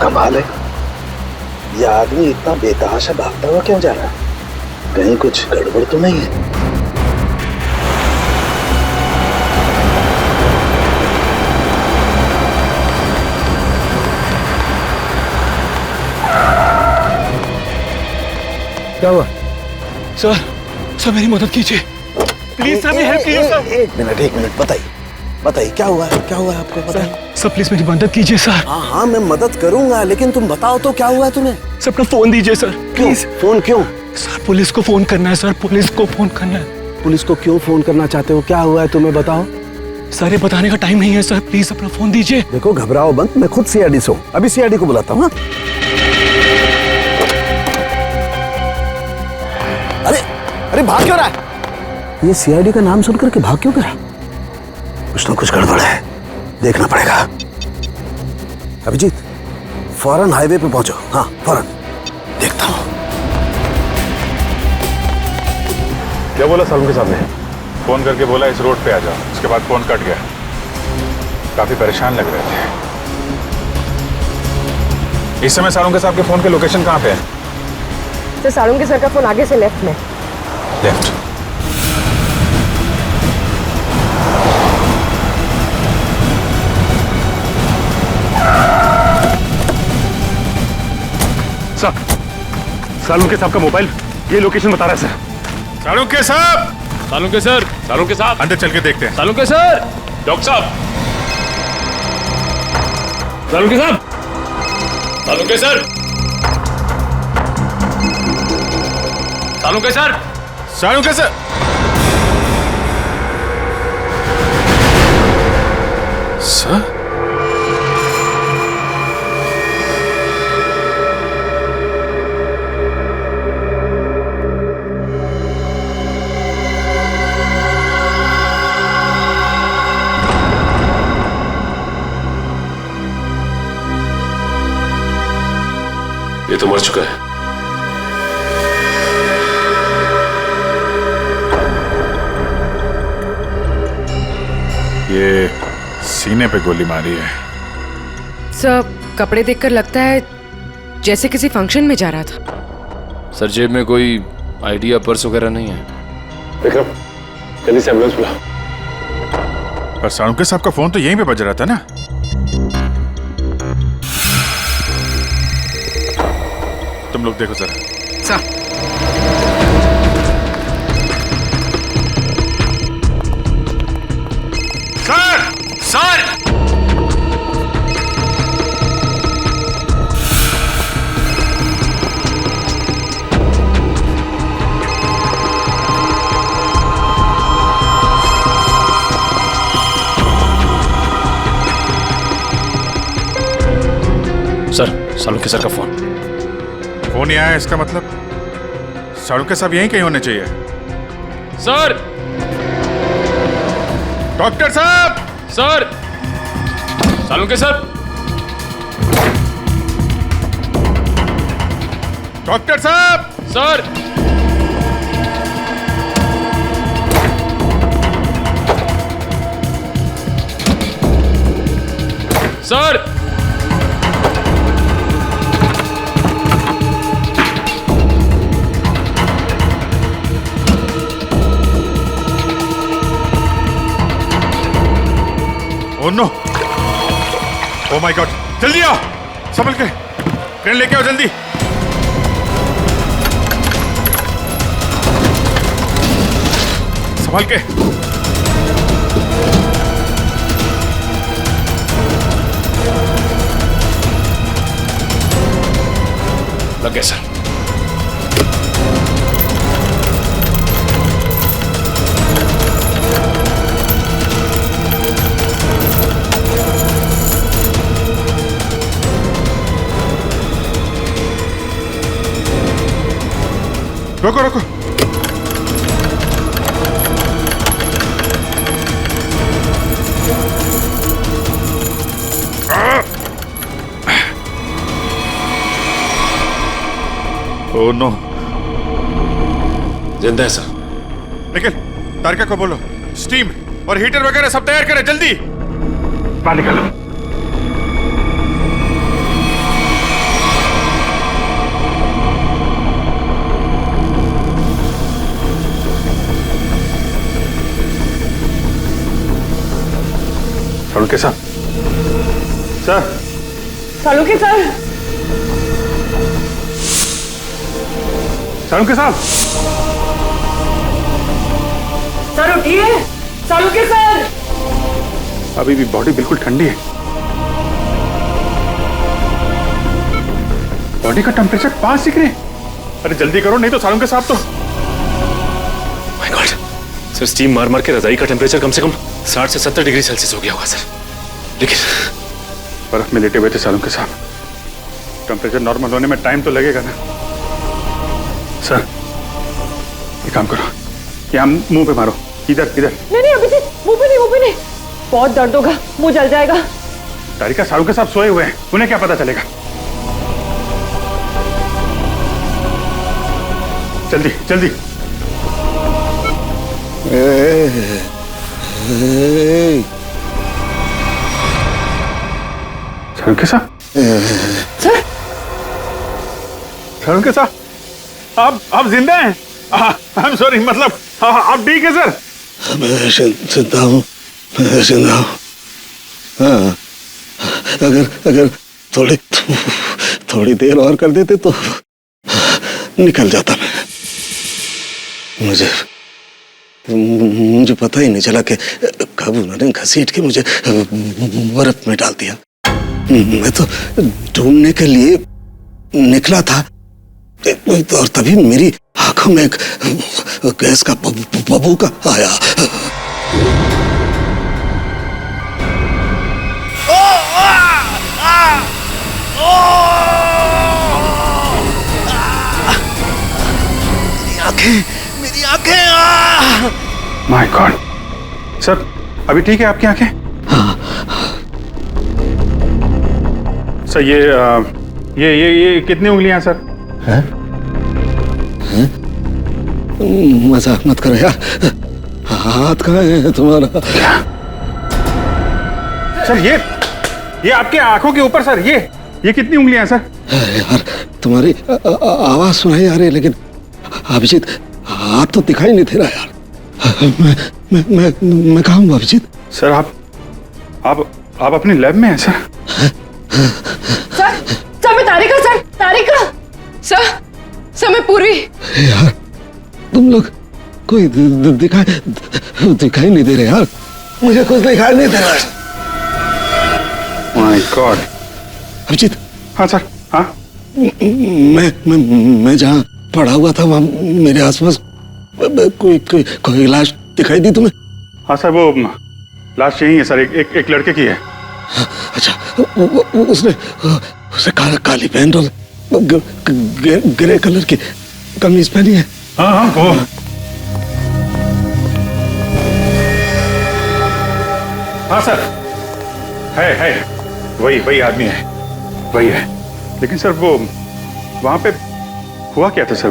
कमाल है, ये आदमी इतना बेतहाशा भागता हुआ क्यों जा रहा है? कहीं कुछ गड़बड़ तो नहीं है? क्या हुआ? सर मेरी मदद कीजिए प्लीज सर, मेरी हेल्प कीजिए सर। एक मिनट बताइए क्या हुआ है आपको? बताइए सर प्लीज मेरी मदद कीजिए सर। हाँ मैं मदद करूंगा, लेकिन तुम बताओ तो क्या हुआ है तुम्हें? सर अपना फोन दीजिए सर प्लीज। फोन क्यों? सर पुलिस को फोन करना है सर, पुलिस को फोन करना है। पुलिस को क्यों फोन करना चाहते हो? क्या हुआ है तुम्हें बताओ। सर ये बताने का टाइम नहीं है सर, प्लीज अपना फोन दीजिए। देखो घबराओ मत, मैं खुद सीआईडी से हूँ, अभी सीआईडी को बुलाता हूँ। अरे भाग क्यों रहा है? ये सीआईडी का नाम सुनकर के भाग क्यों रहा? कुछ ना कुछ गड़बड़ है, देखना पड़ेगा। अभिजीत फौरन हाईवे पे पहुंचो। हाँ फौरन, देखता हूँ। क्या बोला सालुंके के सामने? फोन करके बोला इस रोड पे आ जाओ, उसके बाद फोन कट गया। काफी परेशान लग रहे थे। इस समय सालुंके साहब के फोन के लोकेशन कहाँ पे है? सर सालुंके सर का फोन आगे से लेफ्ट में। लेफ्ट। सर सालुंके साहब का मोबाइल ये लोकेशन बता रहा है सर। सालुंके साहब! सालुंके साहब अंदर चल के देखते हैं। सालुंके सर! डॉक्टर साहब! सालुंके साहब! Salunke sir! Salunke sir! Salunke sir! Sir? ये तो मर चुका है। ये सीने पे गोली मारी है। सर कपड़े देखकर लगता है जैसे किसी फंक्शन में जा रहा था। सर जेब में कोई आईडी या पर्स वगैरह नहीं है। विक्रम जल्दी से एम्बुलेंस बुला। पर सालुंके साहब का फोन तो यहीं पे बज रहा था ना? तुम लोग देखो जरा। Sir sir! Sir Salunke sir का फोन। फोन नहीं आया, इसका मतलब सालुंके साहब यहीं कहीं होने चाहिए। सर! डॉक्टर साहब! सर! सालुंके सर! डॉक्टर साहब! Sir! Sir! Oh no! Oh my God! जल्दी आओ, संभल के, ट्रेन लेके आओ जल्दी। संभल के। लग गया सर। रोको रोको। Oh no! जिंदा है सर। निखिल, तारिका को बोलो स्टीम और हीटर वगैरह सब तैयार करें जल्दी। बाहर निकालो। सालुंके साहब, सर, सालुंके सर, सालुंके साहब, सर उठिए, सालुंके सर। अभी भी बॉडी बिल्कुल ठंडी है। बॉडी का टेम्परेचर 5 डिग्री। अरे जल्दी करो, नहीं तो सालुंके साहब तो। माय गॉड सर, स्टीम मार मार के रजाई का टेम्परेचर कम से कम 60 से 70 डिग्री सेल्सियस हो गया होगा सर। लेकिन बर्फ में लेटे हुए थे सालुंके साहब, टेम्परेचर नॉर्मल होने में टाइम तो लगेगा ना। सर एक काम करो, यहाँ मुंह पे मारो, इधर इधर। नहीं अभी मुंह पे नहीं, बहुत दर्द होगा, मुंह जल जाएगा। तारिका, सालुंके साहब सोए हुए हैं, उन्हें क्या पता चलेगा। जल्दी जल्दी। सालुंके साहब, सालुंके साहब, आप जिंदा हैं? आई एम सॉरी, मतलब आप ठीक है सर? मैं जिंदा हूँ, मैं जिंदा हूँ। हाँ, अगर थोड़ी देर और कर देते तो निकल जाता मैं। मुझे पता ही नहीं चला कि कब उन्होंने घसीट के मुझे बर्फ में डाल दिया। मैं तो ढूंढने के लिए निकला था और तभी मेरी आंखों में एक गैस का बबूका आया। मेरी आंखें। माय गॉड सर, अभी ठीक है आपकी आंखें? सर ये कितनी उंगलियां सर? हैं? मजाक मत करो यार, हाथ कहाँ है तुम्हारा? सर ये आपके आंखों के ऊपर सर, ये कितनी उंगलियां सर? यार तुम्हारी आवाज सुनाई आ रही है, लेकिन अभिजीत हाथ तो दिखाई नहीं दे रहा यार। मैं कहाँ हूँ अभिजीत? सर आप अपनी लैब में हैं सर? सर मैं तारिका सर मैं पूर्वी। यार तुम लोग कोई दिखाई नहीं दे रहे यार, मुझे कुछ दिखाई नहीं दे रहा है। My god. अभिजीत। हाँ सर, हाँ। मैं जहाँ पड़ा हुआ था वहाँ मेरे आसपास कोई लाश दिखाई दी तुम्हें? हाँ सर, वो लाश यही है सर, एक लड़के की है। अच्छा, उसने काली पैंट और ग्रे कलर की कमीज पहनी है। हाँ वो हाँ सर, है वही आदमी है, वही है। लेकिन सर वो वहां पे हुआ क्या था सर?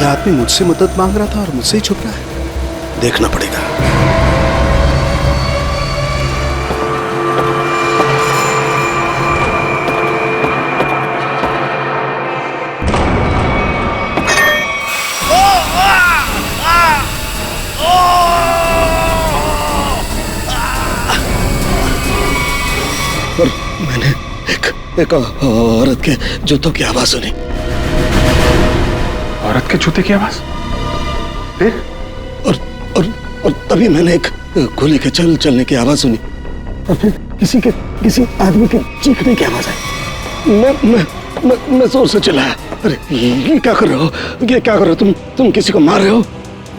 यह आदमी मुझसे मदद मांग रहा था और मुझसे ही छुप रहा है, देखना पड़ेगा। और मैंने एक औरत के जूतों की आवाज सुनी। औरत के जूते की आवाज? फिर? और तभी मैंने एक गोली के चलने की आवाज सुनी, और फिर किसी आदमी के चीखने की आवाज आई। मैं जोर से चिल्लाया, अरे ये क्या कर रहे हो, ये क्या कर रहे हो तुम किसी को मार रहे हो?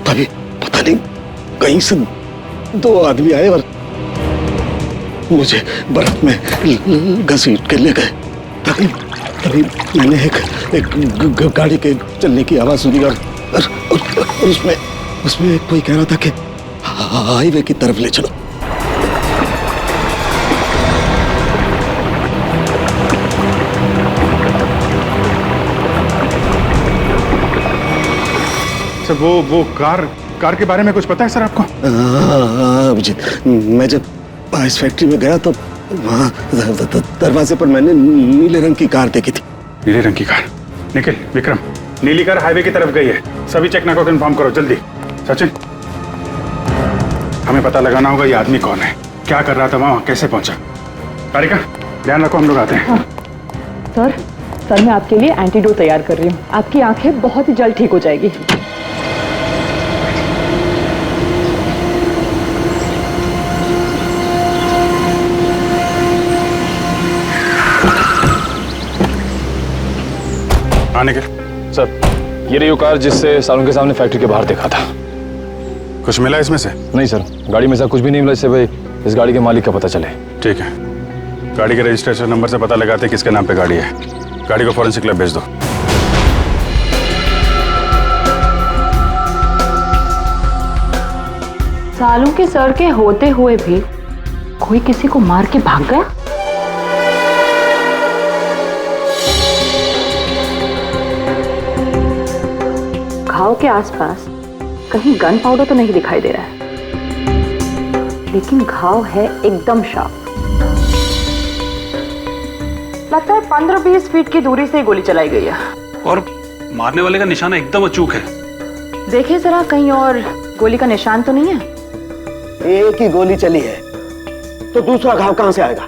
तभी पता नहीं कहीं से दो आदमी आए और मुझे बर्फ में घसीट के ले गए। तभी मैंने एक गाड़ी के चलने की आवाज सुनी और उसमें कोई कह रहा था कि हाईवे की तरफ ले चलो। सर वो कार के बारे में कुछ पता है सर आपको? अभिजीत, मैं जब आइस फैक्ट्री में गया तो वहाँ दरवाजे पर मैंने नीले रंग की कार देखी थी। नीले रंग की कार? निखिल, विक्रम, नीली कार हाईवे की तरफ गई है। सभी चेकना को इन्फॉर्म करो जल्दी। सचिन, हमें पता लगाना होगा ये आदमी कौन है, क्या कर रहा था वहां, कैसे पहुंचा। कारिका, ध्यान रखो, हम लोग आते हैं। हाँ। सर मैं आपके लिए एंटीडोट तैयार कर रही हूँ। आपकी आंखें बहुत ही जल्द ठीक हो जाएगी। आने के सर, ये रही वो कार जिससे सालों के सामने फैक्ट्री के बाहर देखा था। कुछ मिला इसमें से? नहीं सर, गाड़ी में से कुछ भी नहीं मिला, इससे भाई इस गाड़ी के मालिक का पता चले। ठीक है, गाड़ी के रजिस्ट्रेशन नंबर से पता लगाते हैं किसके नाम पे गाड़ी है। गाड़ी को फॉरेंसिक लैब भेज दो। सालों के सर के होते हुए भी कोई किसी को मार के भाग गया। घाव के आसपास कहीं गन पाउडर तो नहीं दिखाई दे रहा है, लेकिन घाव है एकदम शार्प। लगता है 15-20 फीट की दूरी से गोली चलाई गई है। और मारने वाले का निशाना एकदम अचूक है। देखिए जरा, कहीं और गोली का निशान तो नहीं है? एक ही गोली चली है तो दूसरा घाव कहां से आएगा?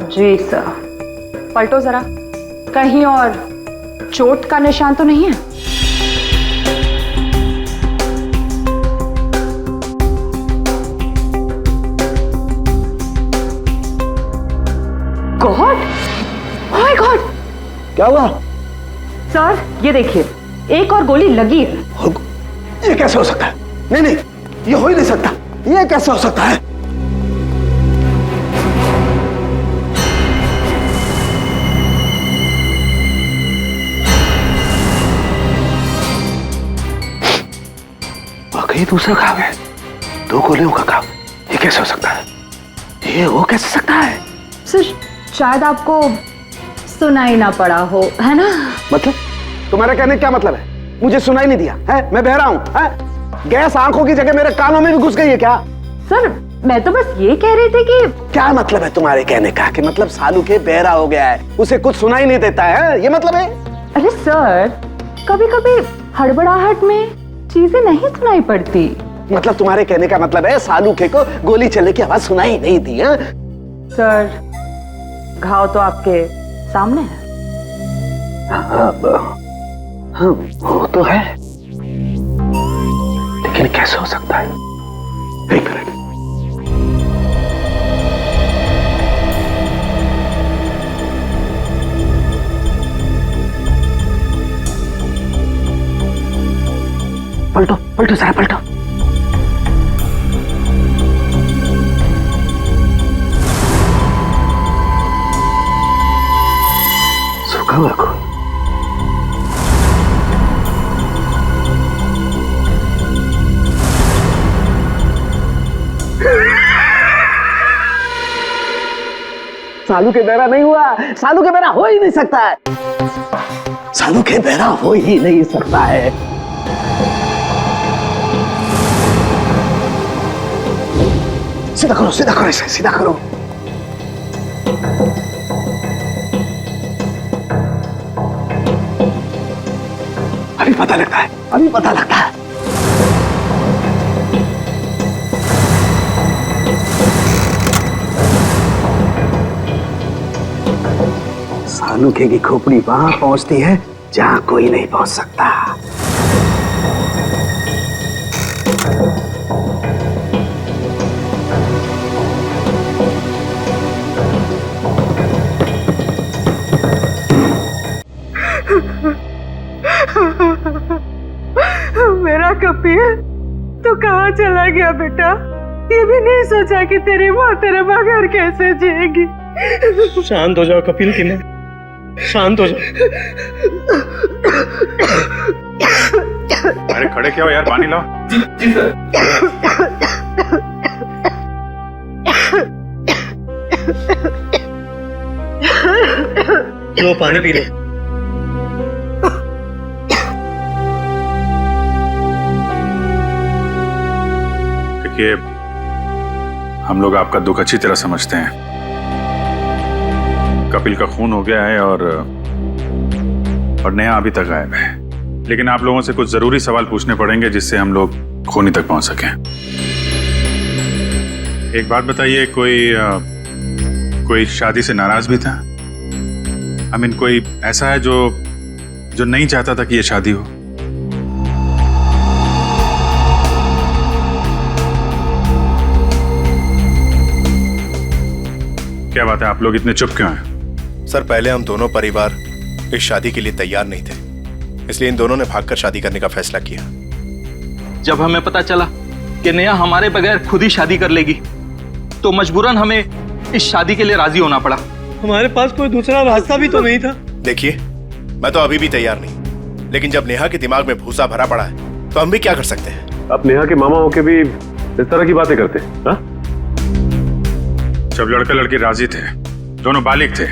जी सर, पलटो जरा, कहीं और चोट का निशान तो नहीं है? गॉड, ओह माय गॉड, क्या हुआ? सर ये देखिए, एक और गोली लगी है। ये कैसे हो सकता है? नहीं नहीं, ये हो ही नहीं सकता। ये कैसे हो सकता है? वाकई दूसरा घाव है, 2 गोलियों का घाव। ये कैसे हो सकता है? ये हो कैसे सकता है? सर शायद आपको सुनाई ना पड़ा हो, है ना? मतलब तुम्हारा कहने का क्या मतलब है? मुझे सुनाई नहीं दिया है? मैं बहरा हूं है? गैस आंखों की जगह मेरे कानों में भी घुस गई है क्या? सर मैं तो बस ये कह रही थी कि क्या मतलब है तुम्हारे कहने का? कि मतलब सालू के बहरा हो गया है, उसे कुछ सुनाई नहीं देता है, ये मतलब है? अरे सर, कभी कभी हड़बड़ाहट में चीजें नहीं सुनाई पड़ती। मतलब तुम्हारे कहने का मतलब है सालू के को गोली चलने की आवाज सुनाई नहीं दी है? सर घाव तो आपके सामने है। हाँ, वो तो है, लेकिन कैसे हो सकता है? एक मिनट। पलटो पलटो जरा, पलटो। सूखा हुआ खून। सालू के बहरा नहीं हुआ, सालू के बहरा हो ही नहीं सकता है, सालू के बहरा हो ही नहीं सकता है। सीधा करो, सीधा करो, इसे सीधा करो। अभी पता लगता है, अभी पता लगता है। सालूके की खोपड़ी वहां पहुंचती है जहां कोई नहीं पहुंच सकता। मेरा कपिल, तू कहाँ चला गया बेटा? ये भी नहीं सोचा कि तेरी माँ तेरे बगैर कैसे जिएगी। शांत हो जाओ कपिल किन्ने, शांत हो जाओ। अरे खड़े क्या हो यार, पानी लाओ। जी सर। लो पानी पी लो। देखिए, हम लोग आपका दुख अच्छी तरह समझते हैं। कपिल का खून हो गया है और नेहा अभी तक गायब है। लेकिन आप लोगों से कुछ जरूरी सवाल पूछने पड़ेंगे जिससे हम लोग खूनी तक पहुंच सकें। एक बात बताइए, कोई शादी से नाराज भी था? आई मीन, कोई ऐसा है जो नहीं चाहता था कि ये शादी हो? क्या बात है, आप लोग इतने चुप क्यों हैं? सर, पहले हम दोनों परिवार इस शादी के लिए तैयार नहीं थे, इसलिए इन दोनों ने भागकर शादी करने का फैसला किया। जब हमें पता चला कि नेहा हमारे बगैर खुद ही शादी कर लेगी तो मजबूरन हमें इस शादी के लिए राजी होना पड़ा। हमारे पास कोई दूसरा रास्ता भी तो नहीं था। देखिए, मैं तो अभी भी तैयार नहीं, लेकिन जब नेहा के दिमाग में भूसा भरा पड़ा है तो हम भी क्या कर सकते हैं। आप नेहा के मामा होके भी इस तरह की बातें करते हैं? हाँ? जब लड़का लड़की राजी थे, दोनों बालिग थे,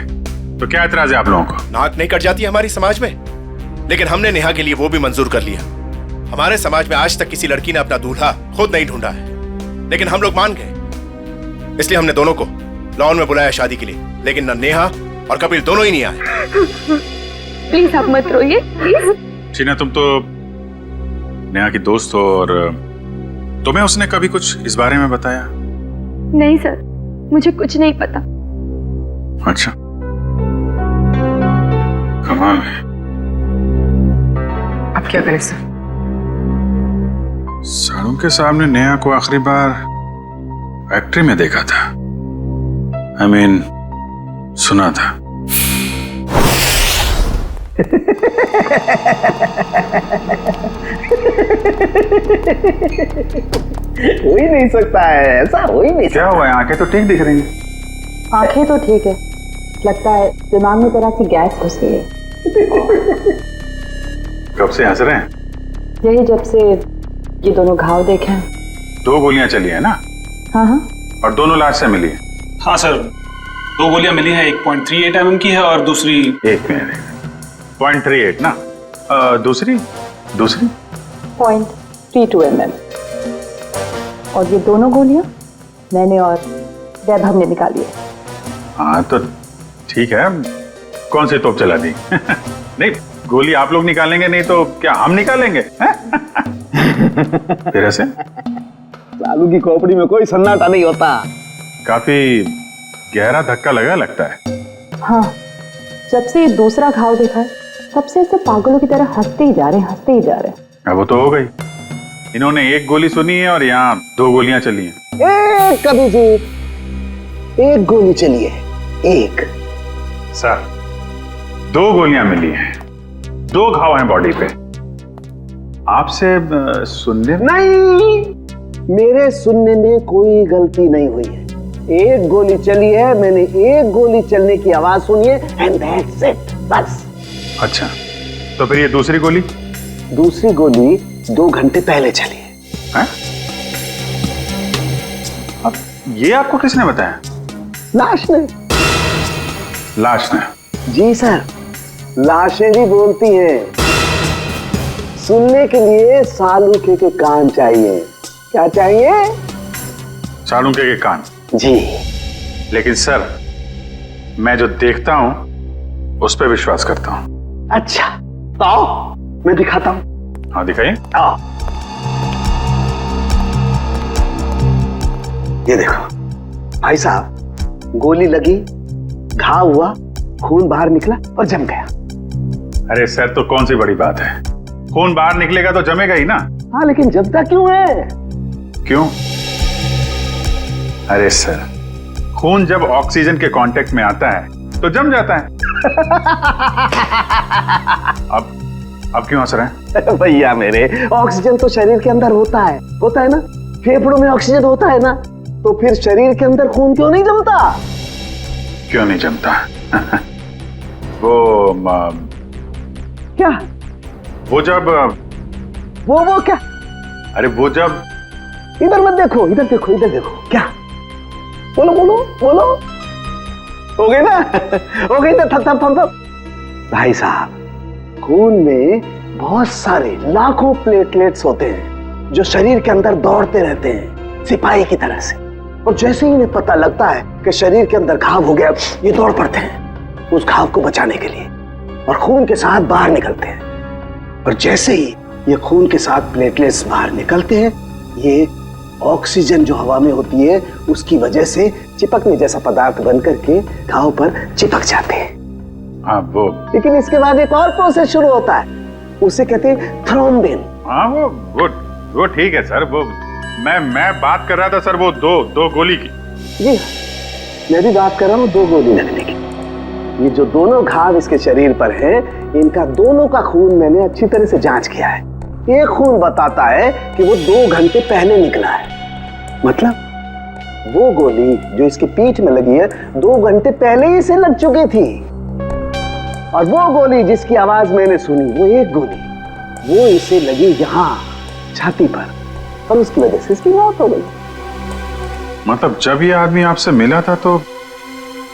तो क्या एतराज है आप लोगों को? नाक नहीं कट जाती हमारी समाज में, लेकिन हमने नेहा के लिए वो भी मंजूर कर लिया। हमारे समाज में आज तक किसी लड़की ने अपना दूल्हा खुद नहीं ढूंढा है, लेकिन हम लोग मान गए, इसलिए हमने दोनों को लॉन में बुलाया शादी के लिए। लेकिन न नेहा और कपिल दोनों ही नहीं आए। प्लीज आप मत रोइए, प्लीज। टीना, तुम तो नेहा की दोस्त हो और तुम्हें उसने कभी कुछ इस बारे में बताया? नहीं सर, मुझे कुछ नहीं पता। अच्छा, कमाल है। अब क्या करें सर? सारों के सामने नेहा को आखिरी बार फैक्ट्री में देखा था। I mean, सुना था। हो ही नहीं सकता है, ऐसा हो ही नहीं सकता। क्या हुआ है? आंखें तो ठीक दिख रही हैं। आंखें तो ठीक है, लगता है दिमाग में तरह सी गैस घुस गई है। कब से हंस रहे हैं? यही जब से ये दोनों घाव देखे हैं। 2 गोलियां चली है ना? हाँ हाँ। और दोनों लाश से मिली है? हाँ सर, 2 गोलियां मिली हैं, 1.38 mm की है और दूसरी 0.38 ना? दूसरी 0.32 mm। और ये दोनों गोलियां मैंने और वैभव ने निकाली है। हाँ तो ठीक है, कौन सी तोप चला दी? नहीं, गोली आप लोग निकालेंगे नहीं तो क्या हम निकालेंगे? फिर ऐसे सालू की खोपड़ी में कोई सन्नाटा नहीं होता। काफी गहरा धक्का लगा लगता है। हाँ, जब से ये दूसरा घाव देखा है तब से ऐसे पागलों की तरह हंसते ही जा रहे हैं। अब वो तो हो गई, इन्होंने 1 गोली सुनी है और यहाँ 2 गोलियां चली हैं। कभी जी 1 गोली चली है, 1। सर, 2 गोलियां मिली हैं, 2 घाव हैं बॉडी पे। आपसे सुनने नहीं, मेरे सुनने में कोई गलती नहीं हुई है। 1 गोली चली है, मैंने 1 गोली चलने की आवाज सुनी है, एंड दैट्स इट, बस। अच्छा, तो फिर ये दूसरी गोली? दूसरी गोली 2 घंटे पहले चली है। अब ये आपको किसने बताया? लाश ने। लाश ने? जी सर, लाशें भी बोलती हैं। सुनने के लिए सालूके के कान चाहिए। क्या चाहिए? सालूके के कान? जी। लेकिन सर, मैं जो देखता हूं उस पर विश्वास करता हूं। अच्छा, तो आओ मैं दिखाता हूं। हाँ दिखाइए। आओ, ये देखो भाई साहब, गोली लगी, घाव हुआ, खून बाहर निकला और जम गया। अरे सर, तो कौन सी बड़ी बात है, खून बाहर निकलेगा तो जमेगा ही ना। हाँ, लेकिन जमता क्यों है? क्यों? अरे सर, खून जब ऑक्सीजन के कांटेक्ट में आता है तो जम जाता है। अब क्यों हंस रहे हैं? भैया मेरे, ऑक्सीजन तो शरीर के अंदर होता है ना? फेफड़ों में ऑक्सीजन होता है ना, तो फिर शरीर के अंदर खून क्यों नहीं जमता? क्यों नहीं जमता? वो क्या? वो जब वो क्या? अरे वो जब, इधर मत देखो, इधर देखो, इधर देखो। क्या? बोलो बोलो बोलो। हो गई ना? हो गई ना? थम। भाई साहब, खून में बहुत सारे लाखों प्लेटलेट्स होते हैं जो शरीर के अंदर दौड़ते रहते हैं, सिपाही की तरह से। और जैसे ही इन्हें पता लगता है कि शरीर के अंदर घाव हो गया, ये दौड़ पड़ते हैं उस घाव को बचाने के लिए और खून के साथ बाहर निकलते हैं। और जैसे ही ये खून के साथ प्लेटलेट्स बाहर निकलते हैं, ये ऑक्सीजन जो हवा में होती है उसकी वजह से चिपकने जैसा पदार्थ बनकर के घाव पर चिपक जाते हैं। वो लेकिन इसके बाद एक और प्रोसेस शुरू होता है, उसे कहते हैं थ्रोम्बिन। हाँ वो ठीक है सर। वो मैं बात कर रहा था सर, वो दो गोली की। जी मैं भी बात कर रहा हूँ 2 गोली लगने की। ये जो दोनों घाव इसके शरीर पर हैं, इनका दोनों का खून मैंने अच्छी तरह से जांच किया है। एक खून बताता है कि वो 2 घंटे पहले निकला है, मतलब वो गोली जो इसके पीठ में लगी है 2 घंटे पहले ही इसे लग चुकी थी। और वो गोली जिसकी आवाज मैंने सुनी, वो एक गोली वो इसे लगी यहाँ छाती पर, और उसकी वजह से इसकी मौत हो गई। मतलब जब ये आदमी आपसे मिला था तो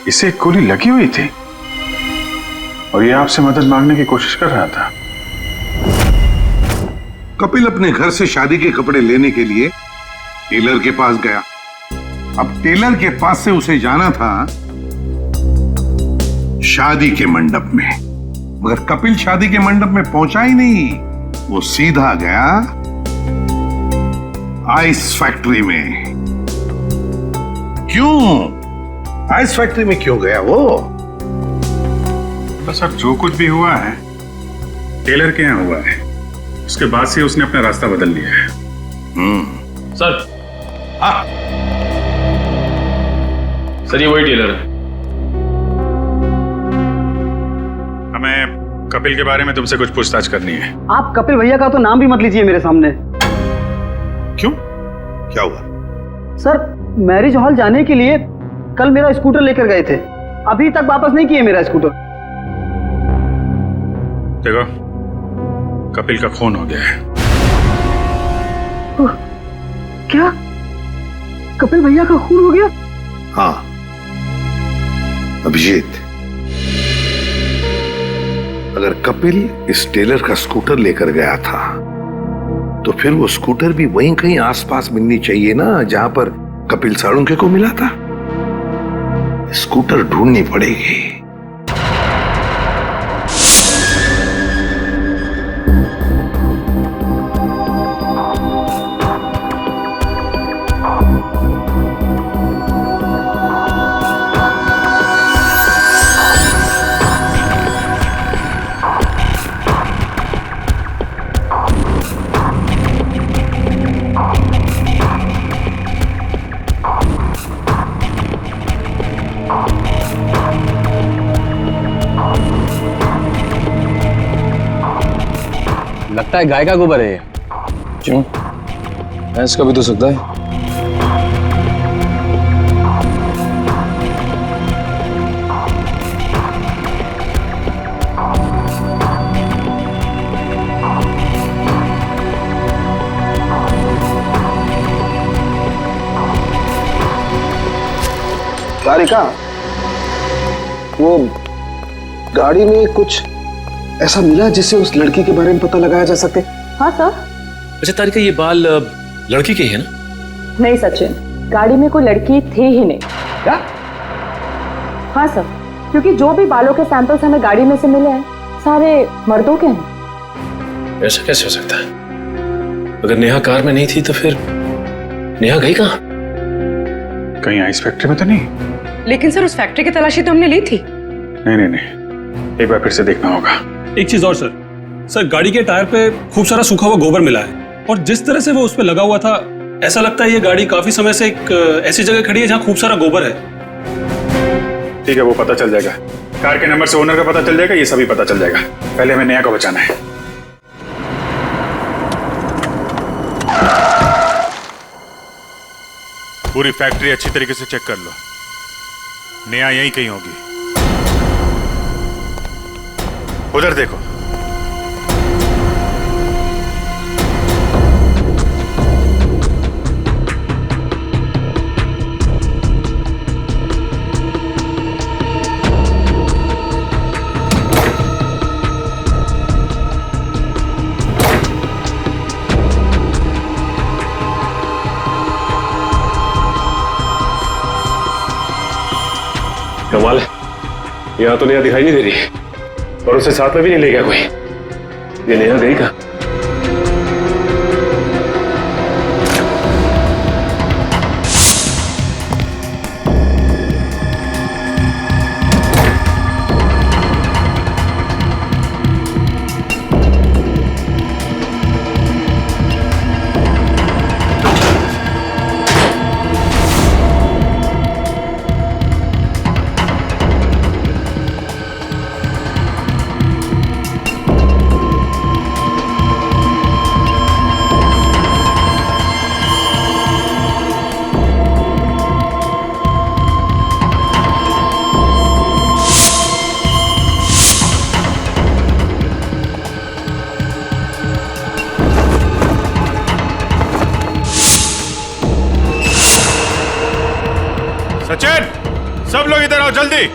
इसे गोली लगी हुई थी और ये आपसे मदद मांगने की कोशिश कर रहा था। कपिल अपने घर से शादी के कपड़े लेने के लिए टेलर के पास गया। अब टेलर के पास से उसे जाना था शादी के मंडप में, मगर कपिल शादी के मंडप में पहुंचा ही नहीं। वो सीधा गया आइस फैक्ट्री में। क्यों आइस फैक्ट्री में क्यों गया वो? तो सर जो कुछ भी हुआ है टेलर के यहाँ हुआ है, उसके बाद से उसने अपना रास्ता बदल लिया है। सर सर ये वही टेलर है। हमें कपिल के बारे में तुमसे कुछ पूछताछ करनी है। आप कपिल भैया का तो नाम भी मत लीजिए मेरे सामने। क्यों, क्या हुआ? सर मैरिज हॉल जाने के लिए कल मेरा स्कूटर लेकर गए थे, अभी तक वापस नहीं किए मेरा स्कूटर। देखो कपिल का खून हो गया है। क्या कपिल भैया का खून हो गया? हाँ अभिजीत, अगर कपिल इस टेलर का स्कूटर लेकर गया था तो फिर वो स्कूटर भी वहीं कहीं आसपास मिलनी चाहिए ना जहां पर कपिल साळुंखे को मिला था। स्कूटर ढूंढनी पड़ेगी। लगता है गाय का गोबर है ये। क्यों, भैंस का भी तो सकता है। सारिका, वो गाड़ी में कुछ ऐसा मिला जिससे उस लड़की के बारे में पता लगाया जा सके? हाँ सर। अच्छा तारिका, ये बाल लड़की के ही है ना? नहीं सचिन, गाड़ी में कोई लड़की थी ही नहीं। क्या? हाँ सर, क्योंकि जो भी बालों के सैंपल्स हमें गाड़ी में से मिले हैं सारे मर्दों के हैं। ऐसा कैसे हो सकता है? अगर नेहा कार में नहीं थी तो फिर नेहा गई कहाँ? कहीं आइस फैक्ट्री में तो नहीं? लेकिन सर उस फैक्ट्री की तलाशी तो हमने ली थी। नहीं, एक बार फिर से देखना होगा। एक चीज और सर, गाड़ी के टायर पे खूब सारा सूखा हुआ गोबर मिला है और जिस तरह से वो उस पे लगा हुआ था, ऐसा लगता है ये गाड़ी काफी समय से एक ऐसी जगह खड़ी है जहां खूब सारा गोबर है। ठीक है, वो पता चल जाएगा। कार के नंबर से ओनर का पता चल जाएगा, ये सभी पता चल जाएगा। पहले हमें नेहा को बचाना है। पूरी फैक्ट्री अच्छी तरीके से चेक कर लो, नेहा यहीं कहीं होगी। उधर देखो। यहाँ तो नेहा दिखाई नहीं दे रही और उसे साथ में भी नहीं ले गया कोई। ये नेहा गई कहाँ? सचिन, सब लोग इधर आओ जल्दी।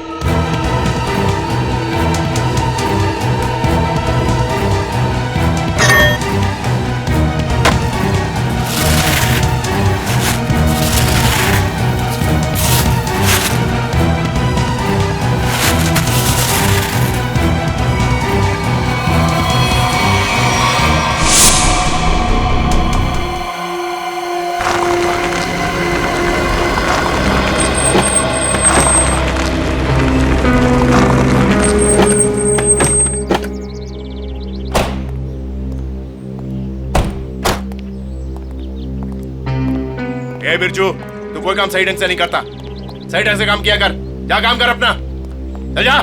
ए बिरजू, तू कोई काम सही ढंग से नहीं करता। सही ढंग से काम किया कर। जा काम कर अपना। चल जा।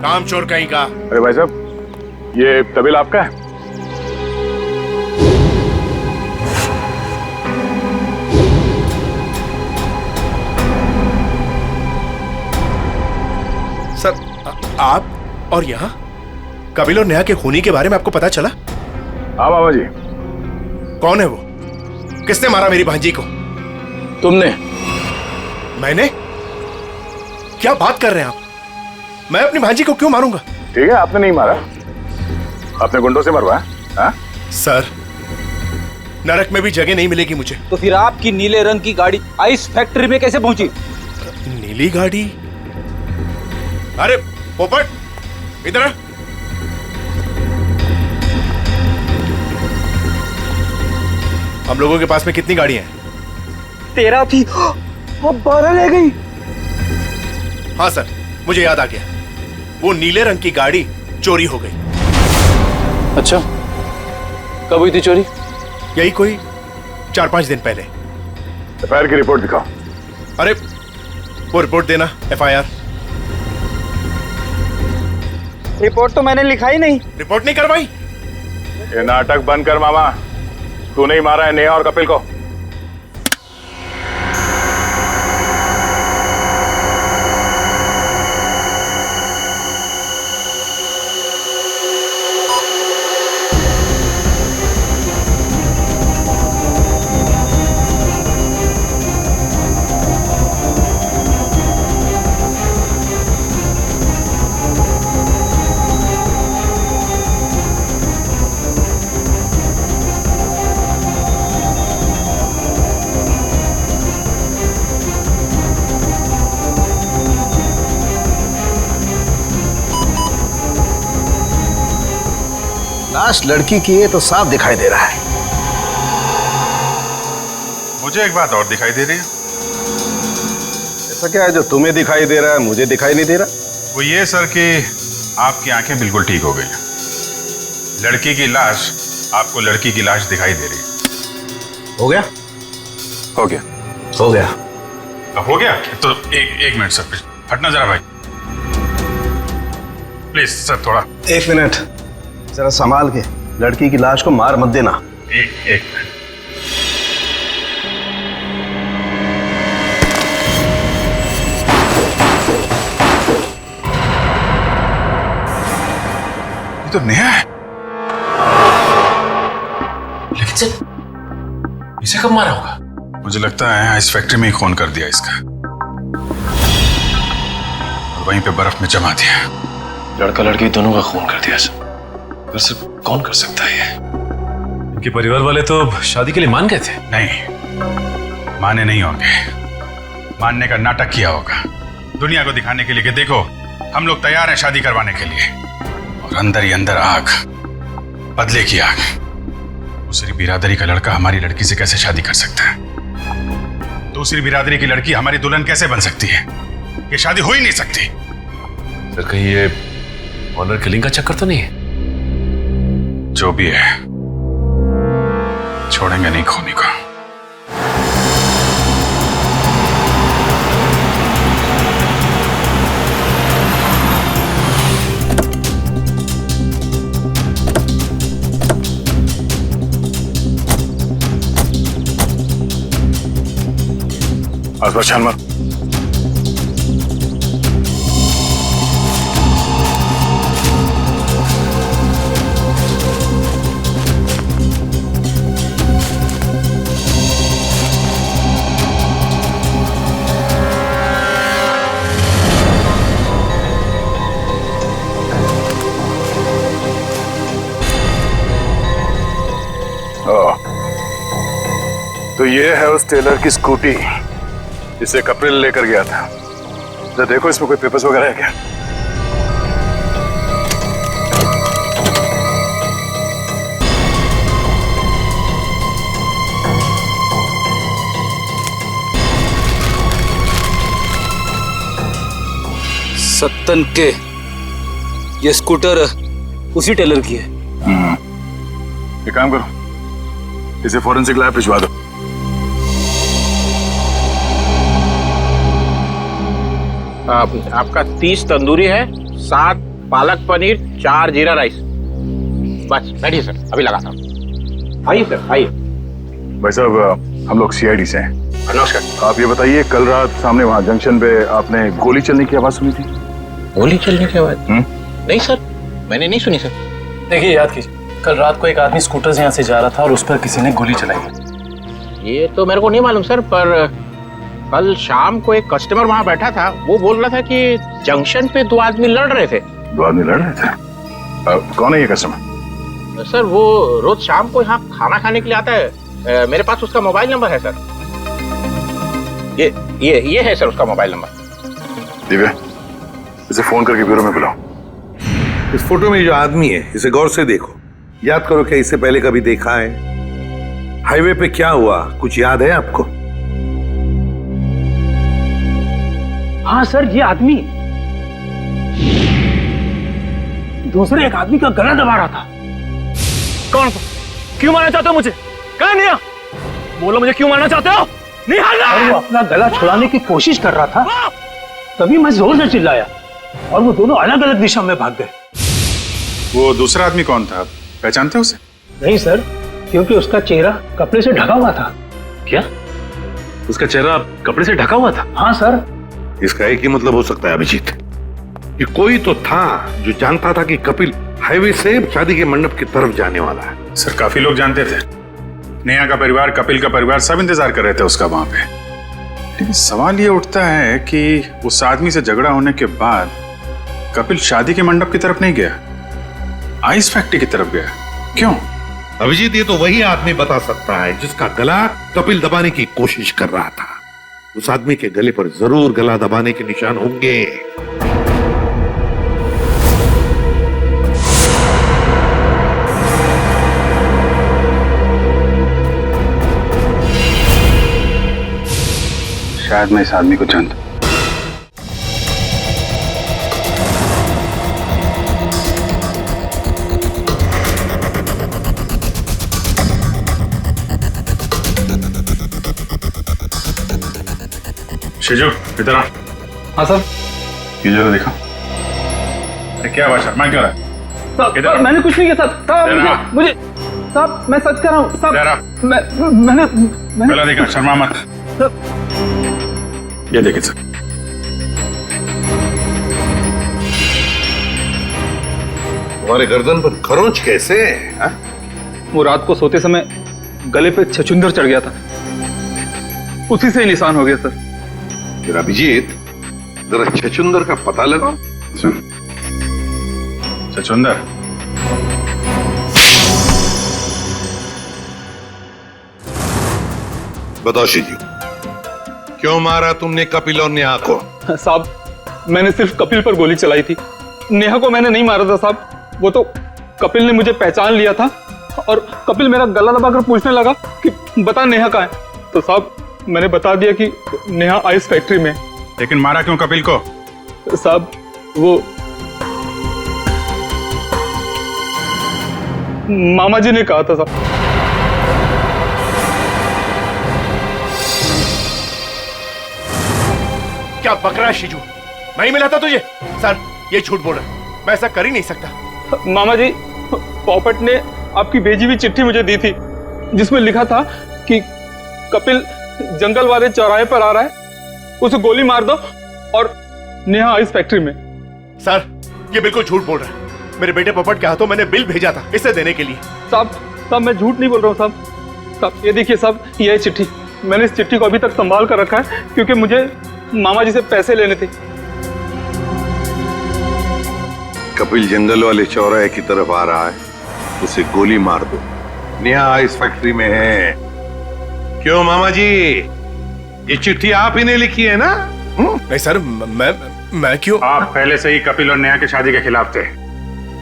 काम चोर कहीं का। अरे भाई साहब, ये तबेला आपका है? सर, आप और यहाँ कपिल और नेहा के खूनी के बारे में आपको पता चला? हाँ बाबा जी। कौन है वो? किसने मारा मेरी भांजी को? तुमने। मैंने? क्या बात कर रहे हैं आप? मैं अपनी भांजी को क्यों मारूंगा? ठीक है, आपने नहीं मारा, आपने गुंडों से मरवाया। हाँ? सर, नरक में भी जगह नहीं मिलेगी मुझे। तो फिर आपकी नीले रंग की गाड़ी आइस फैक्ट्री में कैसे पहुंची? नीली गाड़ी? अरे पोपट, इधर आ। हम लोगों के पास में कितनी गाड़ियां हैं? 13 थी, अब 12 रह गई। हाँ सर, मुझे याद आ गया। वो नीले रंग की गाड़ी चोरी हो गई। अच्छा, कब हुई थी चोरी? यही कोई 4-5 दिन पहले। एफआईआर की रिपोर्ट दिखाओ। अरे वो रिपोर्ट देना। एफआईआर रिपोर्ट तो मैंने लिखा ही नहीं। रिपोर्ट नहीं करवाई? ये नाटक बंद कर मामा। तू नहीं मारा है नेहा और कपिल को? लाश लड़की की है तो साफ दिखाई दे रहा है। मुझे एक बात और दिखाई दे रही है। ऐसा क्या है जो तुम्हें दिखाई दे रहा है मुझे दिखाई नहीं दे रहा? वो ये सर कि आपकी आंखें बिल्कुल ठीक हो गई। लड़की की लाश आपको लड़की की लाश दिखाई दे रही है। हो गया? हो गया। हो गया। अब हो गया तो एक मिनट सर, हटना जरा भाई, प्लीज सर, थोड़ा 1 मिनट जरा संभाल के। लड़की की लाश को मार मत देना। एक मिनट। ये तो नेहा है। लेकिन सर, इसे कब मारा होगा? मुझे लगता है इस फैक्ट्री में ही खून कर दिया इसका और वहीं पे बर्फ में जमा दिया। लड़का लड़की दोनों का खून कर दिया सर। पर सर, कौन कर सकता है ये? इनके परिवार वाले तो शादी के लिए मान गए थे। नहीं, माने नहीं होंगे। मानने का नाटक किया होगा दुनिया को दिखाने के लिए कि देखो हम लोग तैयार हैं शादी करवाने के लिए। और अंदर ही अंदर आग, बदले की आग। दूसरी बिरादरी का लड़का हमारी लड़की से कैसे शादी कर सकता है? दूसरी बिरादरी की लड़की हमारी दुल्हन कैसे बन सकती है? ये शादी हो ही नहीं सकती। सर कहीं ये ऑनर किलिंग का चक्कर तो नहीं है? जो भी है, छोड़ेंगे नहीं खोने को। आसपास छान मार। तो ये है उस टेलर की स्कूटी जिसे कपिल लेकर गया था। जरा देखो इसमें कोई पेपर्स वगैरह है क्या? सत्तन के ये स्कूटर उसी टेलर की है। एक काम करो, इसे फॉरेंसिक लैब भिजवा दो। आपका 30 तंदूरी है, 7 पालक पनीर, 4 जीरा राइस। बस बैठिए सर, अभी लगाता हूँ। आइए सर, आइए। भाई साहब, हम लोग सीआईडी से हैं। नमस्कार। आप ये बताइए, कल रात सामने वहाँ जंक्शन पे आपने गोली चलने की आवाज सुनी थी? गोली चलने की आवाज? नहीं सर, मैंने नहीं सुनी सर। देखिए, याद कीजिए, कल रात को एक आदमी स्कूटर से यहाँ से जा रहा था और उस पर किसी ने गोली चलाई। ये तो मेरे को नहीं मालूम सर, पर कल शाम को एक कस्टमर वहाँ बैठा था, वो बोल रहा था कि जंक्शन पे 2 आदमी लड़ रहे थे। 2 आदमी लड़ रहे थे? कौन है ये कस्टमर? सर वो रोज शाम को यहाँ खाना खाने के लिए आता है। मेरे पास उसका मोबाइल नंबर है सर। ये है सर उसका मोबाइल नंबर। दिव्या, इसे फोन करके ब्यूरो में बुलाओ। इस फोटो में जो आदमी है, इसे गौर से देखो। याद करो क्या इससे पहले कभी देखा है? हाईवे पे क्या हुआ, कुछ याद है आपको? हाँ सर, ये आदमी दूसरे एक आदमी का गला दबा रहा था। कौन? क्यों मारना चाहते हो मुझे? कहाँ निया? बोलो मुझे क्यों मारना चाहते हो? और वो अपना गला छुड़ाने की कोशिश कर रहा था, तभी मैं जोर से चिल्लाया और वो दोनों अलग अलग दिशा में भाग गए। वो दूसरा आदमी कौन था, पहचानते हो उसे? नहीं सर, क्योंकि उसका चेहरा कपड़े से ढका हुआ था। क्या? उसका चेहरा कपड़े से ढका हुआ था? हाँ सर। इसका एक ही मतलब हो सकता है अभिजीत, कि कोई तो था जो जानता था कि कपिल हाईवे से शादी के मंडप की तरफ जाने वाला है। सर काफी लोग जानते थे, नेहा का परिवार, कपिल का परिवार, सब इंतजार कर रहे थे उसका वहां पे। लेकिन सवाल ये उठता है कि उस आदमी से झगड़ा होने के बाद कपिल शादी के मंडप की तरफ नहीं गया, आइस फैक्ट्री की तरफ गया। क्यों? अभिजीत, ये तो वही आदमी बता सकता है जिसका गला कपिल दबाने की कोशिश कर रहा था। उस आदमी के गले पर जरूर गला दबाने के निशान होंगे। शायद मैं इस आदमी को जानता। शिजू, इधर आ। हाँ सर। ये जरा देखो। क्या बात है? मैं क्यों रहा? साहब, मैंने कुछ नहीं किया साहब। मुझे साहब, मैं सच कर रहा हूँ साहब। मैंने पहला देखा, शर्मा मत। ये देखिए सर, तुम्हारे गर्दन पर खरोंच कैसे? वो रात को सोते समय गले पे छछूंदर चढ़ गया था, उसी से निशान हो गया सर। फिर अभिजीत, जरा छछूंदर का पता लगाओ। छछूंदर? बताओ शिजू, क्यों मारा तुमने कपिल और नेहा को? साहब, मैंने सिर्फ कपिल पर गोली चलाई थी। नेहा को मैंने नहीं मारा था साहब, वो तो कपिल ने मुझे पहचान लिया था और कपिल मेरा गला दबाकर पूछने लगा कि बता नेहा कहाँ है। तो साहब मैंने बता दिया कि नेहा आइस फैक्ट्री में। लेकिन मारा क्यों कपिल को? साहब वो मामा जी ने कहा था साहब। क्या बक रहा है शिजू? नहीं मिला था तुझे? सर ये झूठ बोल रहा है, मैं ऐसा कर ही नहीं सकता। मामा जी, पोपट ने आपकी भेजी हुई चिट्ठी मुझे दी थी जिसमें लिखा था कि कपिल जंगल वाले चौराहे पर आ रहा है, उसे गोली मार दो और नेहा आइस फैक्ट्री में। सर ये बिल्कुल झूठ बोल रहा है। मेरे बेटे पोपट के हाथों मैंने बिल भेजा था इसे देने के लिए। साहब मैं झूठ नहीं बोल रहा हूँ साहब। ये देखिए साहब, ये चिट्ठी, मैंने इस चिट्ठी को अभी तक संभाल कर रखा है क्योंकि मुझे मामा जी से पैसे लेने थे। कपिल जंगल वाले चौराहे की तरफ आ रहा है, उसे गोली मार दो। नेहा आइस फैक्ट्री में है। क्यों मामा जी, ये चिट्ठी आप ही ने लिखी है ना? नहीं सर, मैं क्यों? आप पहले से ही कपिल और नेहा की शादी के खिलाफ थे,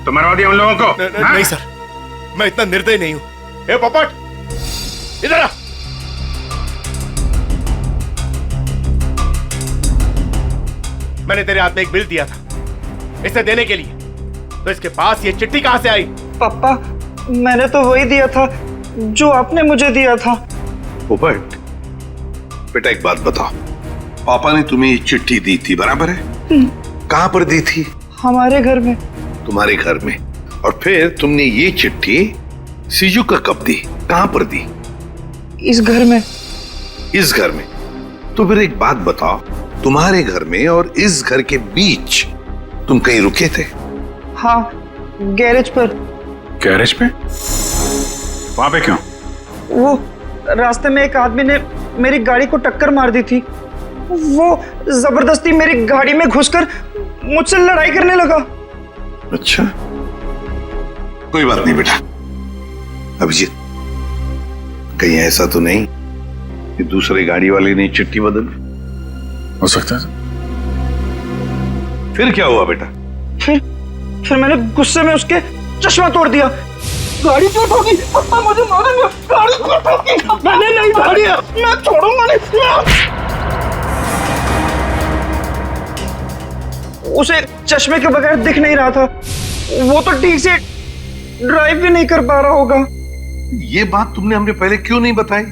तो मरवा दिया उन लोगों को। नहीं सर, मैं इतना निर्दयी नहीं हूं। ए पोपट, इधर आ। मैंने तेरे हाथ में एक बिल दिया था इसे देने के लिए, तो इसके पास ये चिट्ठी कहां से आई? पापा मैंने तो वही दिया था जो आपने मुझे दिया था। पोपट बेटा एक बात बताओ, पापा ने तुम्हें ये चिट्ठी दी थी बराबर है? कहां पर दी थी? हमारे घर में। तुम्हारे घर में? और फिर तुमने ये चिट्ठी सीजू का कब दी, कहां पर दी? इस घर में। इस घर में? तो फिर एक बात बताओ, तुम्हारे घर में और इस घर के बीच तुम कहीं रुके थे? हाँ, गैरेज पर। गैरेज पे? वहां पे क्यों? वो रास्ते में एक आदमी ने मेरी गाड़ी को टक्कर मार दी थी। वो जबरदस्ती मेरी गाड़ी में घुसकर मुझसे लड़ाई करने लगा। अच्छा, कोई बात नहीं बेटा। अभिजीत, कहीं ऐसा तो नहीं कि दूसरे गाड़ी वाले ने चिट्ठी बदल? हो सकता है। फिर क्या हुआ बेटा? फिर मैंने गुस्से में उसके चश्मा तोड़ दिया। गाड़ी क्यों ठोकी? पापा मुझे मारेंगे। गाड़ी क्यों ठोकी? मैंने नहीं गाड़ी, मैं छोड़ूंगा नहीं। उसे चश्मे के बगैर दिख नहीं रहा था, वो तो ठीक से ड्राइव भी नहीं कर पा रहा होगा। ये बात तुमने हमने पहले क्यों नहीं बताई?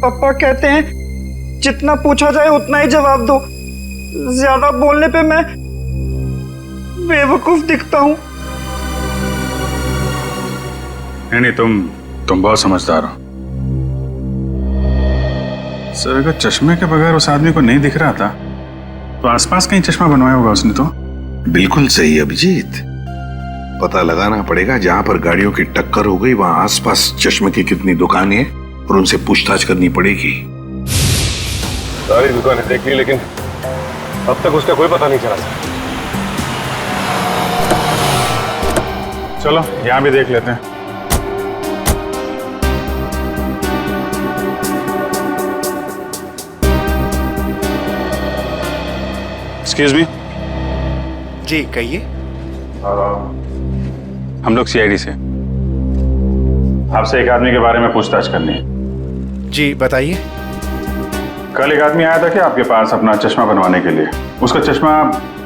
पापा कहते हैं जितना पूछा जाए उतना ही जवाब दो, ज्यादा बोलने पे मैं बेवकूफ दिखता हूं। नहीं, तुम बहुत समझदार हो सर। अगर चश्मे के बगैर उस आदमी को नहीं दिख रहा था तो आसपास कहीं चश्मा बनवाया होगा उसने तो। बिल्कुल सही अभिजीत, पता लगाना पड़ेगा जहां पर गाड़ियों की टक्कर हो गई वहां आसपास चश्मे की कितनी दुकानें हैं और उनसे पूछताछ करनी पड़ेगी। सारी दुकानें देख ली लेकिन अब तक उसका कोई पता नहीं चला। चलो यहां भी देख लेते हैं। Excuse me. जी कहिए। हम लोग सीआईडी से, आपसे एक आदमी के बारे में पूछताछ करनी है। जी बताइए। कल एक आदमी आया था कि आपके पास अपना चश्मा बनवाने के लिए। उसका चश्मा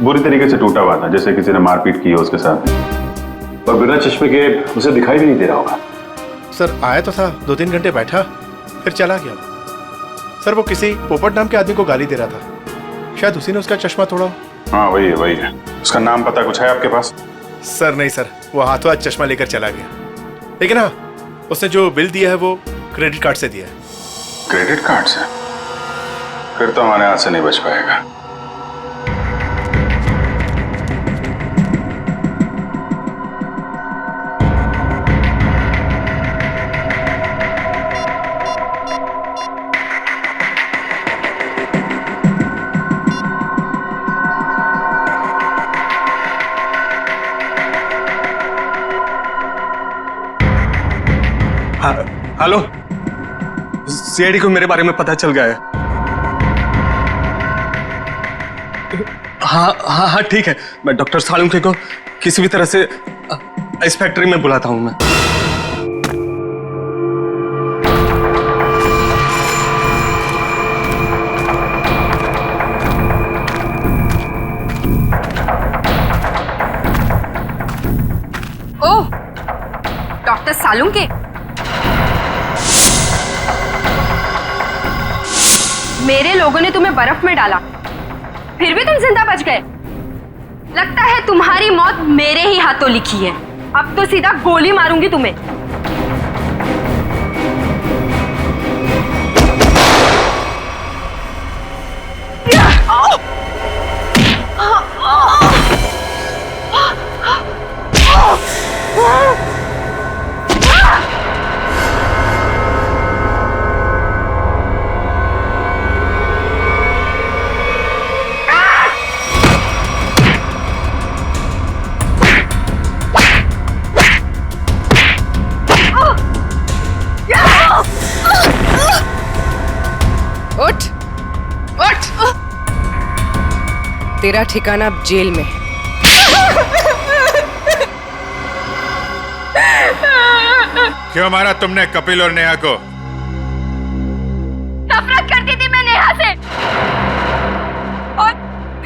बुरी तरीके से टूटा हुआ था, जैसे किसी ने मारपीट की हो उसके साथ, और बिना चश्मे के उसे दिखाई भी नहीं दे रहा होगा। सर आया तो था, 2-3 घंटे बैठा फिर चला गया। सर वो किसी पोपट नाम के आदमी को गाली दे रहा था, शायद उसी ने उसका चश्मा तोड़ा। हाँ वही है। उसका नाम पता कुछ है आपके पास? सर नहीं सर, वो हाथों हाथ चश्मा लेकर चला गया। लेकिन हाँ, उसने जो बिल दिया है वो क्रेडिट कार्ड से दिया है। क्रेडिट कार्ड से? फिर तो हमारे हाथ से नहीं बच पाएगा। हेलो, सीआईडी को मेरे बारे में पता चल गया है। हाँ ठीक है। मैं डॉक्टर सालुंके को किसी भी तरह से इस फैक्ट्री में बुलाता हूँ मैं। ओह, डॉक्टर सालुंके, मेरे लोगों ने तुम्हें बर्फ में डाला, फिर भी तुम जिंदा बच गए। लगता है तुम्हारी मौत मेरे ही हाथों लिखी है। अब तो सीधा गोली मारूंगी तुम्हें। उठ, उठ। तेरा ठिकाना अब जेल में है। क्यों मारा तुमने कपिल और नेहा को? नफरत करती थी मैं नेहा से और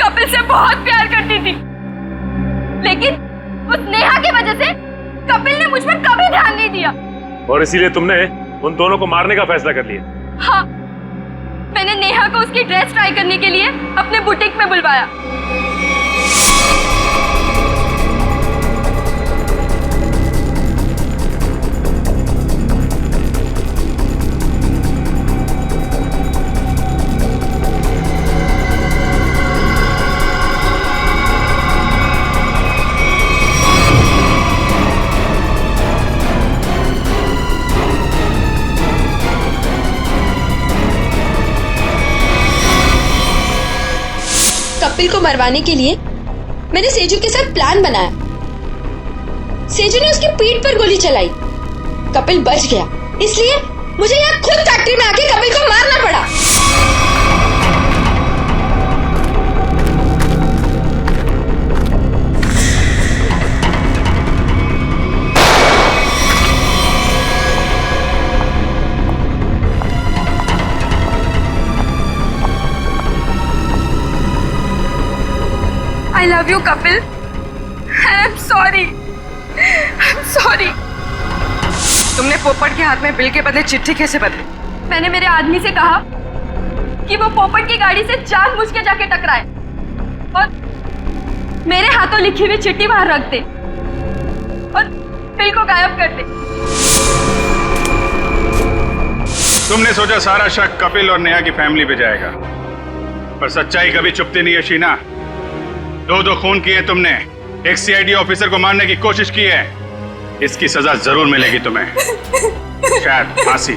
कपिल से बहुत प्यार करती थी, लेकिन उस नेहा की वजह से कपिल ने मुझ पर कभी ध्यान नहीं दिया। और इसीलिए तुमने उन दोनों को मारने का फैसला कर लिया। हाँ, मैंने नेहा को उसकी ड्रेस ट्राई करने के लिए अपने बुटीक में बुलवाया। कपिल को मरवाने के लिए मैंने सेजू के साथ प्लान बनाया। सेजू ने उसकी पीठ पर गोली चलाई, कपिल बच गया, इसलिए मुझे यहाँ खुद फैक्ट्री में आके कपिल को मारना पड़ा। I love you, Kapil. I'm sorry. I'm sorry. तुमने पोपट के हाथ में बिल के बदले चिट्ठी कैसे बदली? मैंने मेरे आदमी से कहा कि वो पोपट की गाड़ी से जानबूझ के जाके टकराए और मेरे हाथों लिखी हुई चिट्ठी बाहर रख दे और बिल को गायब कर दे। तुमने सोचा सारा शक कपिल और नेहा की फैमिली पे जाएगा, पर सच्चाई कभी छुपती नहीं है शीना। दो खून किए तुमने, एक सीआईडी ऑफिसर को मारने की कोशिश की है, इसकी सजा जरूर मिलेगी तुम्हें, शायद फांसी।